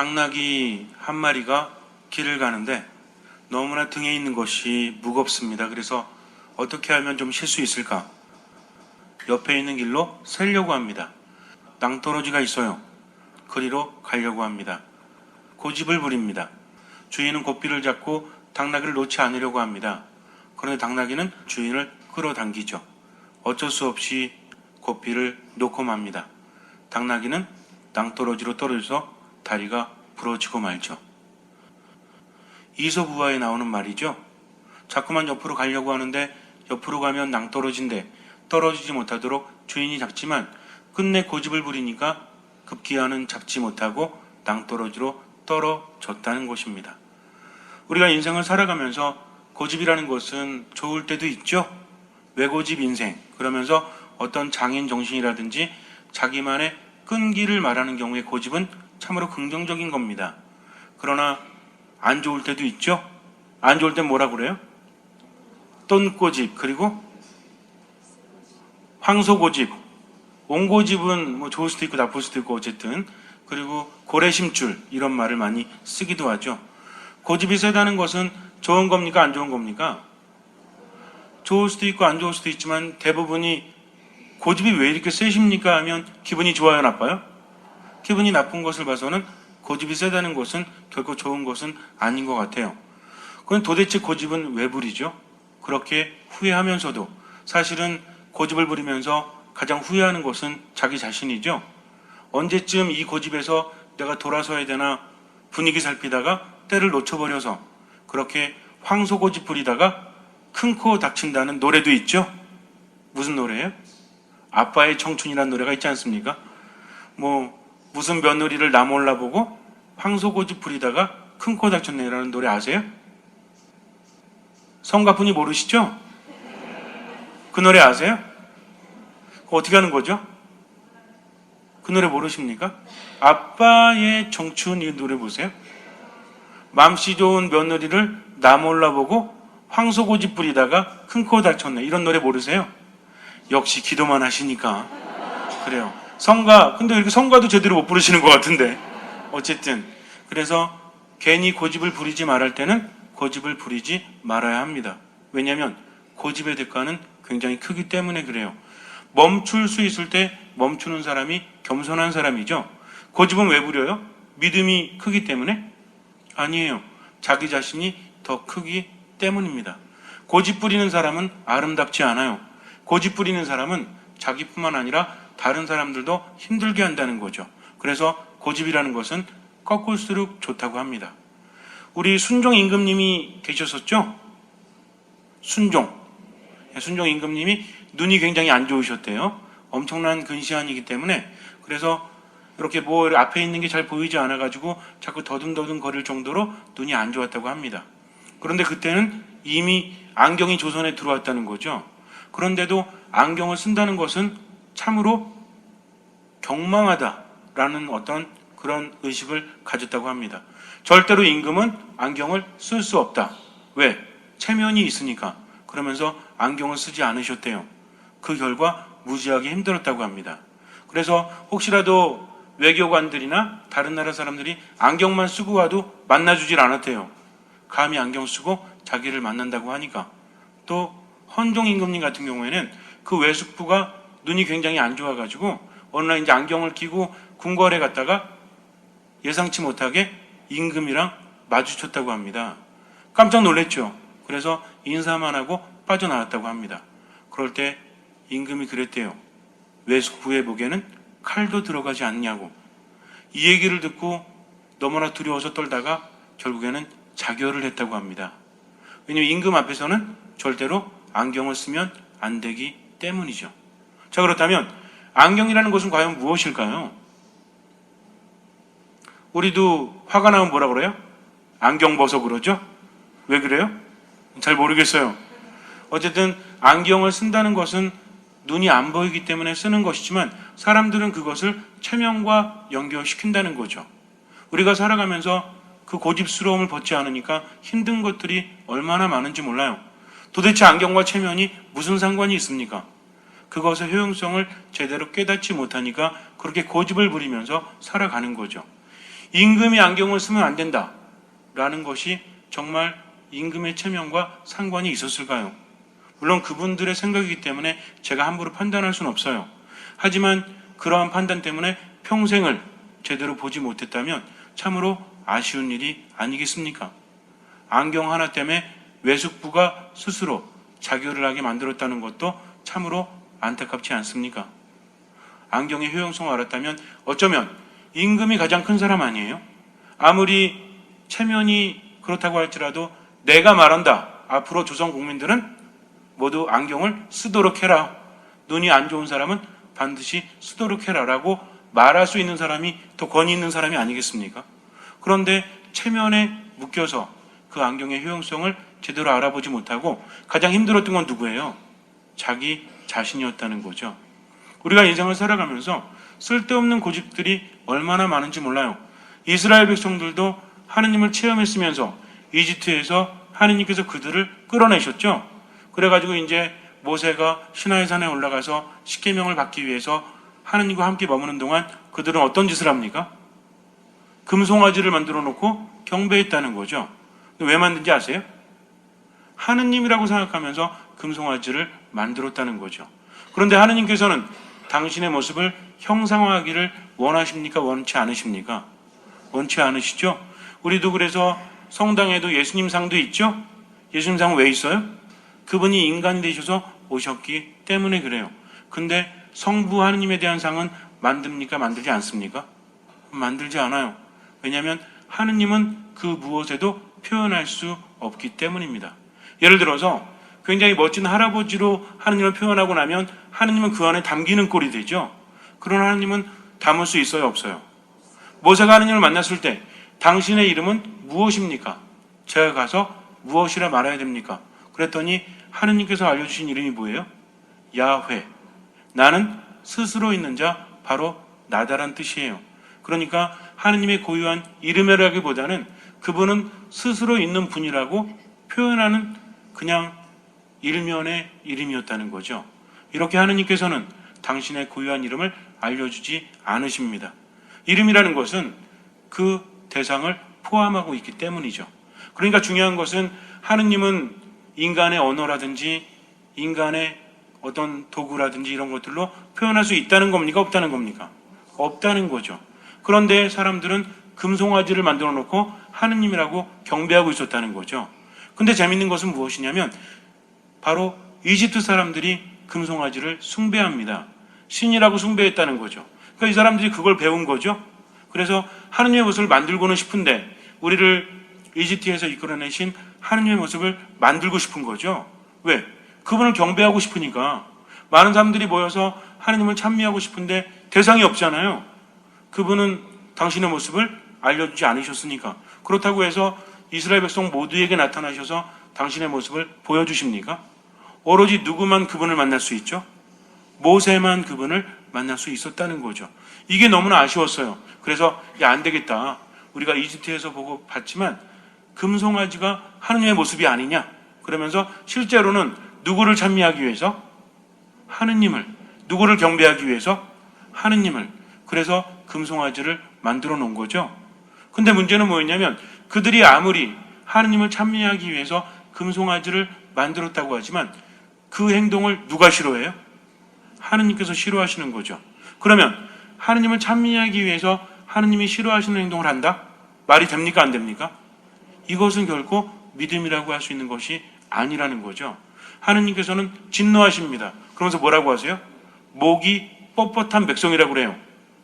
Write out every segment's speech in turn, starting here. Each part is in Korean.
당나귀 한 마리가 길을 가는데 너무나 등에 있는 것이 무겁습니다. 그래서 어떻게 하면 좀 쉴 수 있을까? 옆에 있는 길로 세려고 합니다. 낭떠러지가 있어요. 그리로 가려고 합니다. 고집을 부립니다. 주인은 고삐를 잡고 당나귀를 놓지 않으려고 합니다. 그런데 당나귀는 주인을 끌어당기죠. 어쩔 수 없이 고삐를 놓고 맙니다. 당나귀는 낭떠러지로 떨어져서 다리가 부러지고 말죠. 이솝우화에 나오는 말이죠. 자꾸만 옆으로 가려고 하는데 옆으로 가면 낭떠러지인데 떨어지지 못하도록 주인이 잡지만 끝내 고집을 부리니까 급기야는 잡지 못하고 낭떠러지로 떨어졌다는 것입니다. 우리가 인생을 살아가면서 고집이라는 것은 좋을 때도 있죠. 외고집 인생, 그러면서 어떤 장인 정신이라든지 자기만의 끈기를 말하는 경우에 고집은 참으로 긍정적인 겁니다. 그러나 안 좋을 때도 있죠. 안 좋을 땐 뭐라 그래요? 똔고집, 그리고 황소고집. 옹고집은 뭐 좋을 수도 있고 나쁠 수도 있고 어쨌든, 그리고 고래심줄, 이런 말을 많이 쓰기도 하죠. 고집이 세다는 것은 좋은 겁니까? 안 좋은 겁니까? 좋을 수도 있고 안 좋을 수도 있지만 대부분이 고집이 왜 이렇게 세십니까? 하면 기분이 좋아요, 나빠요? 기분이 나쁜 것을 봐서는 고집이 세다는 것은 결코 좋은 것은 아닌 것 같아요. 그럼 도대체 고집은 왜 부리죠? 그렇게 후회하면서도 사실은 고집을 부리면서 가장 후회하는 것은 자기 자신이죠. 언제쯤 이 고집에서 내가 돌아서야 되나 분위기 살피다가 때를 놓쳐버려서 그렇게 황소고집 부리다가 큰 코 닥친다는 노래도 있죠. 무슨 노래예요? 아빠의 청춘이라는 노래가 있지 않습니까? 무슨 며느리를 나 몰라보고 황소고집 부리다가 큰 코 닥쳤네라는 노래 아세요? 성가분이 모르시죠? 그 노래 아세요? 어떻게 하는 거죠? 그 노래 모르십니까? 아빠의 청춘, 이 노래 보세요. 맘씨 좋은 며느리를 나 몰라보고 황소고집 부리다가 큰 코 닥쳤네, 이런 노래 모르세요? 역시 기도만 하시니까 그래요. 근데 이렇게 성가도 제대로 못 부르시는 것 같은데. 어쨌든 그래서 괜히 고집을 부리지 말할 때는 고집을 부리지 말아야 합니다. 왜냐하면 고집의 대가는 굉장히 크기 때문에 그래요. 멈출 수 있을 때 멈추는 사람이 겸손한 사람이죠. 고집은 왜 부려요? 믿음이 크기 때문에? 아니에요. 자기 자신이 더 크기 때문입니다. 고집 부리는 사람은 아름답지 않아요. 고집 부리는 사람은 자기뿐만 아니라 다른 사람들도 힘들게 한다는 거죠. 그래서 고집이라는 것은 꺾을수록 좋다고 합니다. 우리 순종 임금님이 계셨었죠? 순종 임금님이 눈이 굉장히 안 좋으셨대요. 엄청난 근시안이기 때문에. 그래서 이렇게 앞에 있는 게 잘 보이지 않아가지고 자꾸 더듬더듬 거릴 정도로 눈이 안 좋았다고 합니다. 그런데 그때는 이미 안경이 조선에 들어왔다는 거죠. 그런데도 안경을 쓴다는 것은 참으로 경망하다라는 어떤 그런 의식을 가졌다고 합니다. 절대로 임금은 안경을 쓸 수 없다. 왜? 체면이 있으니까. 그러면서 안경을 쓰지 않으셨대요. 그 결과 무지하게 힘들었다고 합니다. 그래서 혹시라도 외교관들이나 다른 나라 사람들이 안경만 쓰고 와도 만나주질 않았대요. 감히 안경 쓰고 자기를 만난다고 하니까. 또 헌종 임금님 같은 경우에는 그 외숙부가 눈이 굉장히 안 좋아가지고 어느 날 이제 안경을 끼고 궁궐에 갔다가 예상치 못하게 임금이랑 마주쳤다고 합니다. 깜짝 놀랐죠. 그래서 인사만 하고 빠져나왔다고 합니다. 그럴 때 임금이 그랬대요. 외숙부의 목에는 칼도 들어가지 않냐고. 이 얘기를 듣고 너무나 두려워서 떨다가 결국에는 자결을 했다고 합니다. 왜냐하면 임금 앞에서는 절대로 안경을 쓰면 안 되기 때문이죠. 자, 그렇다면 안경이라는 것은 과연 무엇일까요? 우리도 화가 나면 뭐라 그래요? 안경 벗어 그러죠? 왜 그래요? 잘 모르겠어요. 어쨌든 안경을 쓴다는 것은 눈이 안 보이기 때문에 쓰는 것이지만 사람들은 그것을 체면과 연결시킨다는 거죠. 우리가 살아가면서 그 고집스러움을 벗지 않으니까 힘든 것들이 얼마나 많은지 몰라요. 도대체 안경과 체면이 무슨 상관이 있습니까? 그것의 효용성을 제대로 깨닫지 못하니까 그렇게 고집을 부리면서 살아가는 거죠. 임금이 안경을 쓰면 안 된다라는 것이 정말 임금의 체면과 상관이 있었을까요? 물론 그분들의 생각이기 때문에 제가 함부로 판단할 수는 없어요. 하지만 그러한 판단 때문에 평생을 제대로 보지 못했다면 참으로 아쉬운 일이 아니겠습니까? 안경 하나 때문에 외숙부가 스스로 자결을 하게 만들었다는 것도 참으로 안타깝지 않습니까? 안경의 효용성을 알았다면 어쩌면 임금이 가장 큰 사람 아니에요? 아무리 체면이 그렇다고 할지라도 내가 말한다. 앞으로 조선 국민들은 모두 안경을 쓰도록 해라. 눈이 안 좋은 사람은 반드시 쓰도록 해라라고 말할 수 있는 사람이 더 권위 있는 사람이 아니겠습니까? 그런데 체면에 묶여서 그 안경의 효용성을 제대로 알아보지 못하고 가장 힘들었던 건 누구예요? 자기 자신이었다는 거죠. 우리가 인생을 살아가면서 쓸데없는 고집들이 얼마나 많은지 몰라요. 이스라엘 백성들도 하느님을 체험했으면서 이집트에서 하느님께서 그들을 끌어내셨죠. 그래가지고 이제 모세가 시나이 산에 올라가서 십계명을 받기 위해서 하느님과 함께 머무는 동안 그들은 어떤 짓을 합니까? 금송아지를 만들어 놓고 경배했다는 거죠. 왜 만든지 아세요? 하느님이라고 생각하면서 금송아지를 만들었다는 거죠. 그런데 하느님께서는 당신의 모습을 형상화하기를 원하십니까? 원치 않으십니까? 원치 않으시죠? 우리도 그래서 성당에도 예수님 상도 있죠? 예수님 상은 왜 있어요? 그분이 인간이 되셔서 오셨기 때문에 그래요. 근데 성부 하느님에 대한 상은 만듭니까? 만들지 않습니까? 만들지 않아요. 왜냐하면 하느님은 그 무엇에도 표현할 수 없기 때문입니다. 예를 들어서 굉장히 멋진 할아버지로 하느님을 표현하고 나면 하느님은 그 안에 담기는 꼴이 되죠. 그런 하느님은 담을 수 있어요? 없어요? 모세가 하느님을 만났을 때 당신의 이름은 무엇입니까? 제가 가서 무엇이라 말해야 됩니까? 그랬더니 하느님께서 알려주신 이름이 뭐예요? 야훼. 나는 스스로 있는 자, 바로 나다란 뜻이에요. 그러니까 하느님의 고유한 이름이라기보다는 그분은 스스로 있는 분이라고 표현하는 그냥 일면의 이름이었다는 거죠. 이렇게 하느님께서는 당신의 고유한 이름을 알려주지 않으십니다. 이름이라는 것은 그 대상을 포함하고 있기 때문이죠. 그러니까 중요한 것은 하느님은 인간의 언어라든지 인간의 어떤 도구라든지 이런 것들로 표현할 수 있다는 겁니까? 없다는 겁니까? 없다는 거죠. 그런데 사람들은 금송아지를 만들어 놓고 하느님이라고 경배하고 있었다는 거죠. 근데 재밌는 것은 무엇이냐면 바로 이집트 사람들이 금송아지를 숭배합니다. 신이라고 숭배했다는 거죠. 그러니까 이 사람들이 그걸 배운 거죠. 그래서 하느님의 모습을 만들고는 싶은데 우리를 이집트에서 이끌어내신 하느님의 모습을 만들고 싶은 거죠. 왜? 그분을 경배하고 싶으니까. 많은 사람들이 모여서 하느님을 찬미하고 싶은데 대상이 없잖아요. 그분은 당신의 모습을 알려주지 않으셨으니까. 그렇다고 해서 이스라엘 백성 모두에게 나타나셔서 당신의 모습을 보여주십니까? 오로지 누구만 그분을 만날 수 있죠? 모세만 그분을 만날 수 있었다는 거죠. 이게 너무나 아쉬웠어요. 그래서 안 되겠다. 우리가 이집트에서 보고 봤지만 금송아지가 하느님의 모습이 아니냐. 그러면서 실제로는 누구를 찬미하기 위해서? 하느님을. 누구를 경배하기 위해서? 하느님을. 그래서 금송아지를 만들어 놓은 거죠. 근데 문제는 뭐였냐면 그들이 아무리 하느님을 찬미하기 위해서 금송아지를 만들었다고 하지만 그 행동을 누가 싫어해요? 하느님께서 싫어하시는 거죠. 그러면 하느님을 찬미하기 위해서 하느님이 싫어하시는 행동을 한다? 말이 됩니까? 안 됩니까? 이것은 결코 믿음이라고 할 수 있는 것이 아니라는 거죠. 하느님께서는 진노하십니다. 그러면서 뭐라고 하세요? 목이 뻣뻣한 백성이라고 그래요.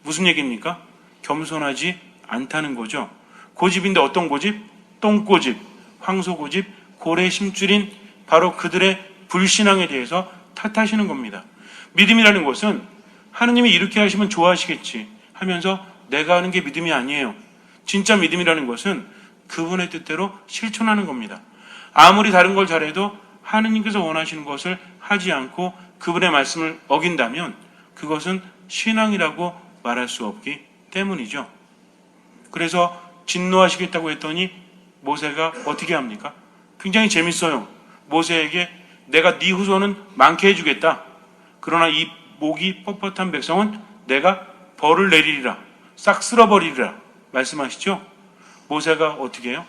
무슨 얘기입니까? 겸손하지 않다는 거죠. 고집인데 어떤 고집? 똥고집, 황소고집, 고래 심줄인 바로 그들의 불신앙에 대해서 탓하시는 겁니다. 믿음이라는 것은 하느님이 이렇게 하시면 좋아하시겠지 하면서 내가 하는 게 믿음이 아니에요. 진짜 믿음이라는 것은 그분의 뜻대로 실천하는 겁니다. 아무리 다른 걸 잘해도 하느님께서 원하시는 것을 하지 않고 그분의 말씀을 어긴다면 그것은 신앙이라고 말할 수 없기 때문이죠. 그래서 진노하시겠다고 했더니 모세가 어떻게 합니까? 굉장히 재밌어요. 모세에게 내가 네 후손은 많게 해주겠다. 그러나 이 목이 뻣뻣한 백성은 내가 벌을 내리리라. 싹 쓸어버리리라 말씀하시죠? 모세가 어떻게 해요?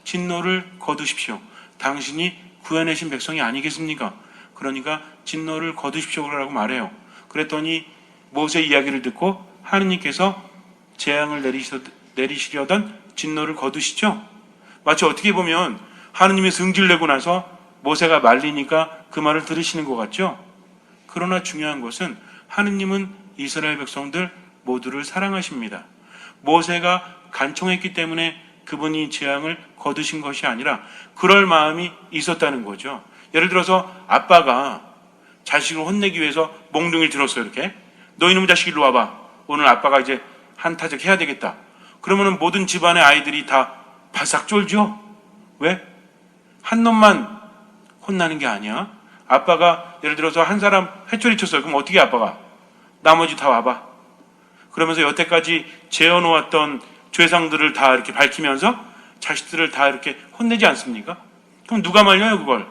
진노를 거두십시오. 당신이 구해내신 백성이 아니겠습니까? 그러니까 진노를 거두십시오라고 말해요. 그랬더니 모세 이야기를 듣고 하느님께서 재앙을 내리시려던 진노를 거두시죠? 마치 어떻게 보면 하느님이 승질내고 나서 모세가 말리니까 그 말을 들으시는 것 같죠? 그러나 중요한 것은 하느님은 이스라엘 백성들 모두를 사랑하십니다. 모세가 간청했기 때문에 그분이 재앙을 거두신 것이 아니라 그럴 마음이 있었다는 거죠. 예를 들어서 아빠가 자식을 혼내기 위해서 몽둥이를 들었어요. 이렇게 너 이놈의 자식 일로 와봐. 오늘 아빠가 이제 한타적 해야 되겠다. 그러면은 모든 집안의 아이들이 다 바싹 쫄죠. 왜? 한 놈만 혼나는 게 아니야. 아빠가 예를 들어서 한 사람 회초리 쳤어요. 그럼 어떻게 아빠가? 나머지 다 와봐. 그러면서 여태까지 재어놓았던 죄상들을 다 이렇게 밝히면서 자식들을 다 이렇게 혼내지 않습니까? 그럼 누가 말려요 그걸?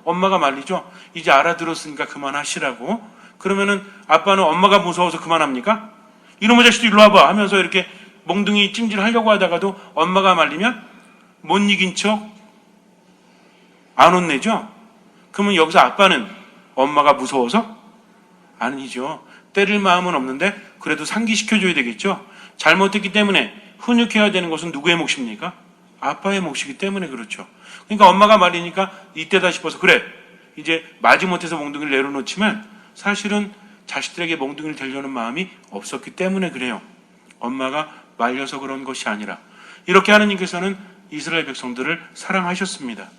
엄마가 말리죠. 이제 알아들었으니까 그만하시라고. 그러면은 아빠는 엄마가 무서워서 그만합니까? 이놈의 자식도 일로 와봐 하면서 이렇게 몽둥이 찜질하려고 하다가도 엄마가 말리면 못 이긴 척 안 혼내죠. 그러면 여기서 아빠는 엄마가 무서워서? 아니죠. 때릴 마음은 없는데 그래도 상기시켜줘야 되겠죠. 잘못했기 때문에 훈육해야 되는 것은 누구의 몫입니까? 아빠의 몫이기 때문에 그렇죠. 그러니까 엄마가 말리니까 이때다 싶어서 그래 이제 마지못해서 몽둥이를 내려놓지만 사실은 자식들에게 몽둥이를 대려는 마음이 없었기 때문에 그래요. 엄마가 말려서 그런 것이 아니라 이렇게 하느님께서는 이스라엘 백성들을 사랑하셨습니다.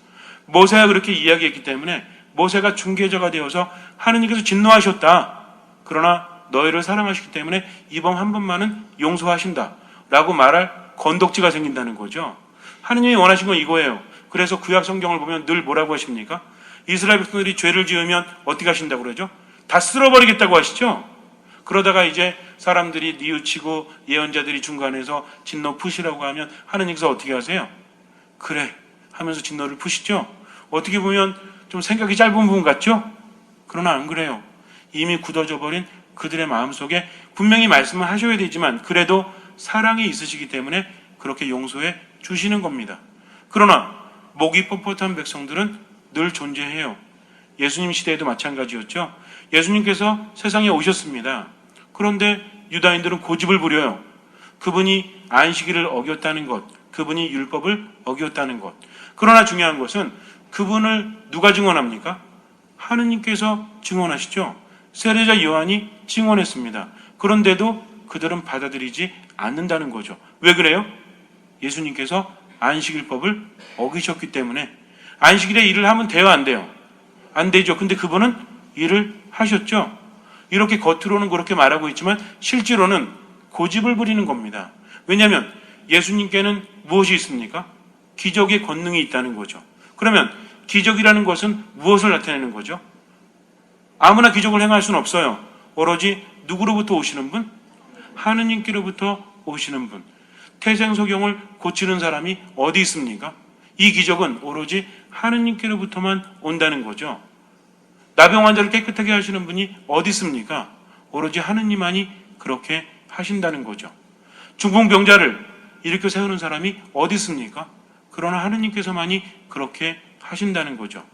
모세가 그렇게 이야기했기 때문에 모세가 중개자가 되어서 하느님께서 진노하셨다. 그러나 너희를 사랑하시기 때문에 이번 한 번만은 용서하신다 라고 말할 건덕지가 생긴다는 거죠. 하느님이 원하신 건 이거예요. 그래서 구약 성경을 보면 늘 뭐라고 하십니까? 이스라엘 백성들이 죄를 지으면 어떻게 하신다고 그러죠? 다 쓸어버리겠다고 하시죠. 그러다가 이제 사람들이 뉘우치고 예언자들이 중간에서 진노 푸시라고 하면 하느님께서 어떻게 하세요? 그래 하면서 진노를 푸시죠. 어떻게 보면 좀 생각이 짧은 부분 같죠? 그러나 안 그래요. 이미 굳어져 버린 그들의 마음속에 분명히 말씀을 하셔야 되지만 그래도 사랑이 있으시기 때문에 그렇게 용서해 주시는 겁니다. 그러나 목이 뻣뻣한 백성들은 늘 존재해요. 예수님 시대에도 마찬가지였죠. 예수님께서 세상에 오셨습니다. 그런데 유다인들은 고집을 부려요. 그분이 안식일을 어겼다는 것, 그분이 율법을 어겼다는 것. 그러나 중요한 것은 그분을 누가 증언합니까? 하느님께서 증언하시죠. 세례자 요한이 증언했습니다. 그런데도 그들은 받아들이지 않는다는 거죠. 왜 그래요? 예수님께서 안식일법을 어기셨기 때문에. 안식일에 일을 하면 돼요, 안 돼요? 안 되죠. 근데 그분은 일을 하셨죠. 이렇게 겉으로는 그렇게 말하고 있지만 실제로는 고집을 부리는 겁니다. 왜냐하면 예수님께는 무엇이 있습니까? 기적의 권능이 있다는 거죠. 그러면 기적이라는 것은 무엇을 나타내는 거죠? 아무나 기적을 행할 수는 없어요. 오로지 누구로부터 오시는 분? 하느님께로부터 오시는 분. 태생소경을 고치는 사람이 어디 있습니까? 이 기적은 오로지 하느님께로부터만 온다는 거죠. 나병 환자를 깨끗하게 하시는 분이 어디 있습니까? 오로지 하느님만이 그렇게 하신다는 거죠. 중풍병자를 일으켜 세우는 사람이 어디 있습니까? 그러나 하느님께서만이 그렇게 하신다는 거죠.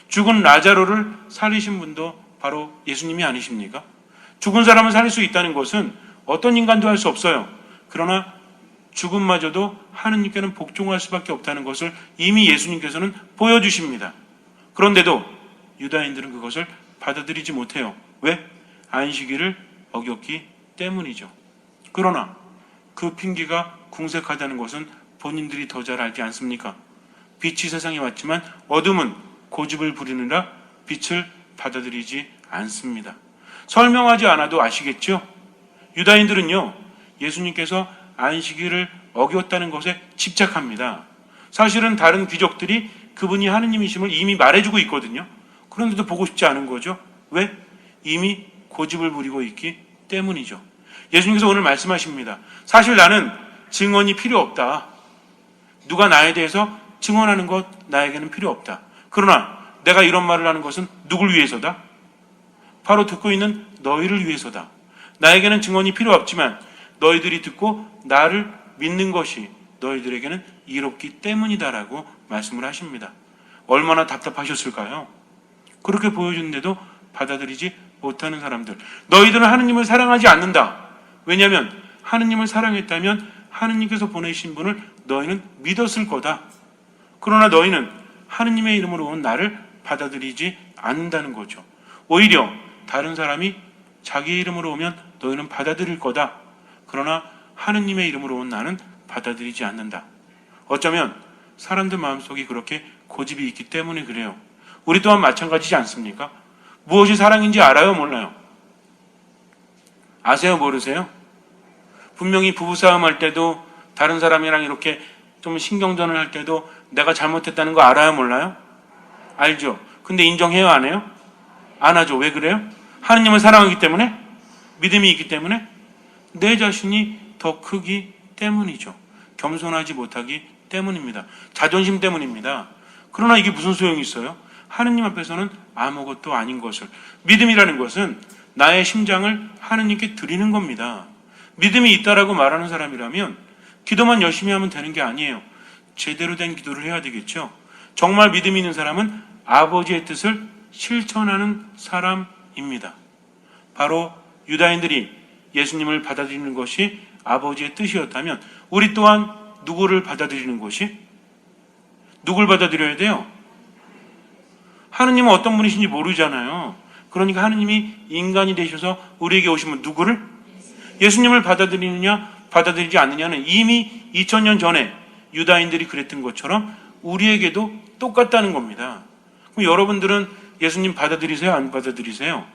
죽은 라자로를 살리신 분도 바로 예수님이 아니십니까? 죽은 사람을 살릴 수 있다는 것은 어떤 인간도 할 수 없어요. 그러나 죽음마저도 하느님께는 복종할 수밖에 없다는 것을 이미 예수님께서는 보여주십니다. 그런데도 유다인들은 그것을 받아들이지 못해요. 왜? 안식일을 어겼기 때문이죠. 그러나 그 핑계가 궁색하다는 것은 본인들이 더 잘 알지 않습니까? 빛이 세상에 왔지만 어둠은 고집을 부리느라 빛을 받아들이지 않습니다. 설명하지 않아도 아시겠죠? 유다인들은요, 예수님께서 안식일을 어겼다는 것에 집착합니다. 사실은 다른 귀족들이 그분이 하느님이심을 이미 말해주고 있거든요. 그런데도 보고 싶지 않은 거죠. 왜? 이미 고집을 부리고 있기 때문이죠. 예수님께서 오늘 말씀하십니다. 사실 나는 증언이 필요 없다. 누가 나에 대해서 증언하는 것 나에게는 필요 없다. 그러나 내가 이런 말을 하는 것은 누굴 위해서다? 바로 듣고 있는 너희를 위해서다. 나에게는 증언이 필요 없지만 너희들이 듣고 나를 믿는 것이 너희들에게는 이롭기 때문이다라고 말씀을 하십니다. 얼마나 답답하셨을까요? 그렇게 보여주는데도 받아들이지 못하는 사람들. 너희들은 하느님을 사랑하지 않는다. 왜냐하면 하느님을 사랑했다면 하느님께서 보내신 분을 너희는 믿었을 거다. 그러나 너희는 하느님의 이름으로 온 나를 받아들이지 않는다는 거죠. 오히려 다른 사람이 자기 이름으로 오면 너희는 받아들일 거다. 그러나 하느님의 이름으로 온 나는 받아들이지 않는다. 어쩌면 사람들 마음속에 그렇게 고집이 있기 때문에 그래요. 우리 또한 마찬가지지 않습니까? 무엇이 사랑인지 알아요? 몰라요? 아세요? 모르세요? 분명히 부부싸움 할 때도 다른 사람이랑 이렇게 좀 신경전을 할 때도 내가 잘못했다는 거 알아요? 몰라요? 알죠? 근데 인정해요? 안 해요? 안 하죠. 왜 그래요? 하느님을 사랑하기 때문에? 믿음이 있기 때문에? 내 자신이 더 크기 때문이죠. 겸손하지 못하기 때문입니다. 자존심 때문입니다. 그러나 이게 무슨 소용이 있어요? 하느님 앞에서는 아무것도 아닌 것을. 믿음이라는 것은 나의 심장을 하느님께 드리는 겁니다. 믿음이 있다라고 말하는 사람이라면 기도만 열심히 하면 되는 게 아니에요. 제대로 된 기도를 해야 되겠죠. 정말 믿음이 있는 사람은 아버지의 뜻을 실천하는 사람입니다. 바로 유다인들이 예수님을 받아들이는 것이 아버지의 뜻이었다면 우리 또한 누구를 받아들이는 것이? 누굴 받아들여야 돼요? 하느님은 어떤 분이신지 모르잖아요. 그러니까 하느님이 인간이 되셔서 우리에게 오시면 누구를? 예수님을 받아들이느냐 받아들이지 않느냐는 이미 2000년 전에 유다인들이 그랬던 것처럼 우리에게도 똑같다는 겁니다. 그럼 여러분들은 예수님 받아들이세요? 안 받아들이세요?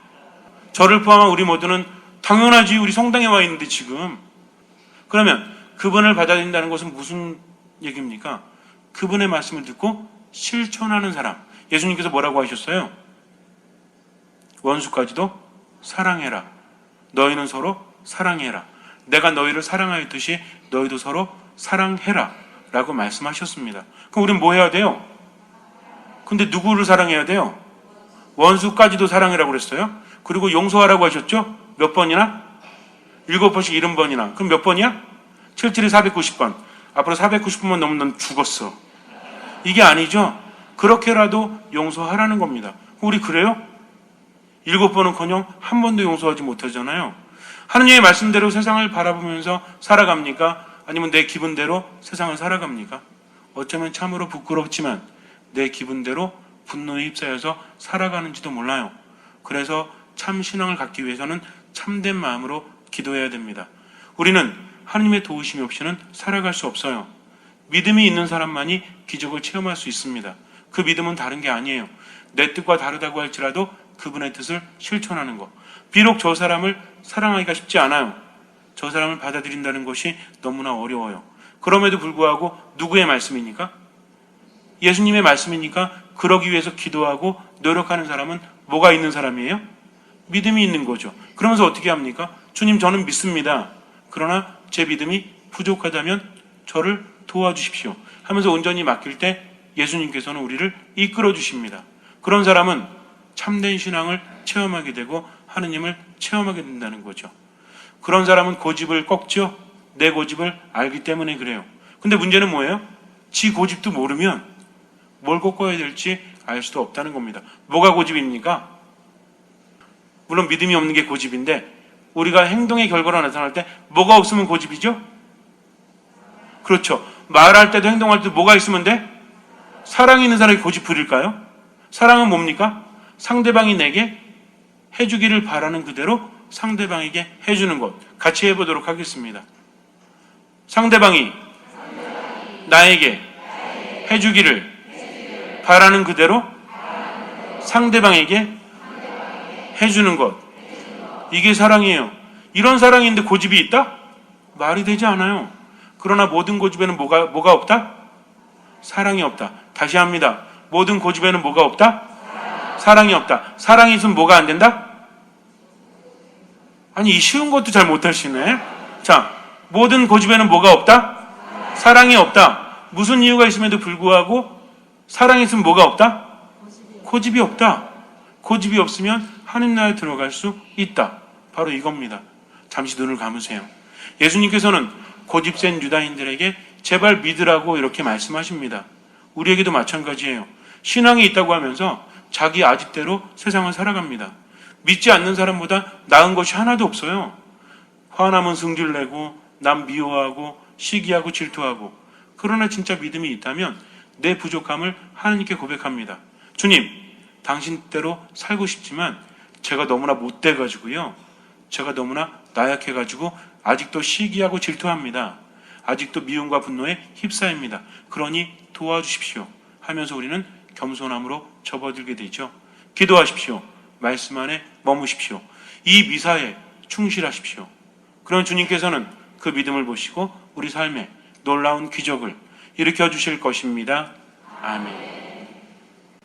저를 포함한 우리 모두는 당연하지. 우리 성당에 와 있는데 지금. 그러면 그분을 받아들인다는 것은 무슨 얘기입니까? 그분의 말씀을 듣고 실천하는 사람. 예수님께서 뭐라고 하셨어요? 원수까지도 사랑해라. 너희는 서로 사랑해라. 내가 너희를 사랑하였듯이 너희도 서로 사랑해라 라고 말씀하셨습니다. 그럼 우리는 뭐 해야 돼요? 근데 누구를 사랑해야 돼요? 원수까지도 사랑해라고 그랬어요. 그리고 용서하라고 하셨죠? 몇 번이나? 7번씩 70번이나. 그럼 몇 번이야? 77에 490번. 앞으로 490번만 넘으면 넌 죽었어. 이게 아니죠. 그렇게라도 용서하라는 겁니다. 우리 그래요? 7번은커녕 한 번도 용서하지 못하잖아요. 하느님의 말씀대로 세상을 바라보면서 살아갑니까? 아니면 내 기분대로 세상을 살아갑니까? 어쩌면 참으로 부끄럽지만 내 기분대로 분노에 휩싸여서 살아가는지도 몰라요. 그래서 참 신앙을 갖기 위해서는 참된 마음으로 기도해야 됩니다. 우리는 하느님의 도우심이 없이는 살아갈 수 없어요. 믿음이 있는 사람만이 기적을 체험할 수 있습니다. 그 믿음은 다른 게 아니에요. 내 뜻과 다르다고 할지라도 그분의 뜻을 실천하는 것. 비록 저 사람을 사랑하기가 쉽지 않아요. 저 사람을 받아들인다는 것이 너무나 어려워요. 그럼에도 불구하고 누구의 말씀입니까? 예수님의 말씀이니까 그러기 위해서 기도하고 노력하는 사람은 뭐가 있는 사람이에요? 믿음이 있는 거죠. 그러면서 어떻게 합니까? 주님, 저는 믿습니다. 그러나 제 믿음이 부족하다면 저를 도와주십시오 하면서 온전히 맡길 때 예수님께서는 우리를 이끌어 주십니다. 그런 사람은 참된 신앙을 체험하게 되고 하느님을 체험하게 된다는 거죠. 그런 사람은 고집을 꺾죠. 내 고집을 알기 때문에 그래요. 근데 문제는 뭐예요? 지 고집도 모르면 뭘 꺾어야 될지 알 수도 없다는 겁니다. 뭐가 고집입니까? 물론 믿음이 없는 게 고집인데 우리가 행동의 결과로 나타날 때 뭐가 없으면 고집이죠? 그렇죠. 말할 때도 행동할 때도 뭐가 있으면 돼? 사랑이 있는 사람이 고집 부릴까요? 사랑은 뭡니까? 상대방이 내게 해주기를 바라는 그대로 상대방에게 해주는 것. 같이 해보도록 하겠습니다. 상대방이 나에게 해주기를 바라는 그대로 상대방에게 해주는 것. 이게 사랑이에요. 이런 사랑인데 고집이 있다? 말이 되지 않아요. 그러나 모든 고집에는 뭐가 없다? 사랑이 없다. 다시 합니다. 모든 고집에는 뭐가 없다? 사랑이 없다. 사랑이 있으면 뭐가 안 된다? 아니, 이 쉬운 것도 잘 못하시네. 자, 모든 고집에는 뭐가 없다? 사랑이 없다. 무슨 이유가 있음에도 불구하고 사랑이 있으면 뭐가 없다? 고집이 없다. 고집이 없으면 하느님 나라에 들어갈 수 있다. 바로 이겁니다. 잠시 눈을 감으세요. 예수님께서는 고집센 유다인들에게 제발 믿으라고 이렇게 말씀하십니다. 우리에게도 마찬가지예요. 신앙이 있다고 하면서 자기 아집대로 세상을 살아갑니다. 믿지 않는 사람보다 나은 것이 하나도 없어요. 화나면 승질내고 남 미워하고 시기하고 질투하고. 그러나 진짜 믿음이 있다면 내 부족함을 하나님께 고백합니다. 주님, 당신대로 살고 싶지만 제가 너무나 못돼가지고요. 제가 너무나 나약해가지고 아직도 시기하고 질투합니다. 아직도 미움과 분노에 휩싸입니다. 그러니 도와주십시오 하면서 우리는 겸손함으로 접어들게 되죠. 기도하십시오. 말씀 안에 머무십시오. 이 미사에 충실하십시오. 그런 주님께서는 그 믿음을 보시고 우리 삶에 놀라운 기적을 일으켜 주실 것입니다. 아멘.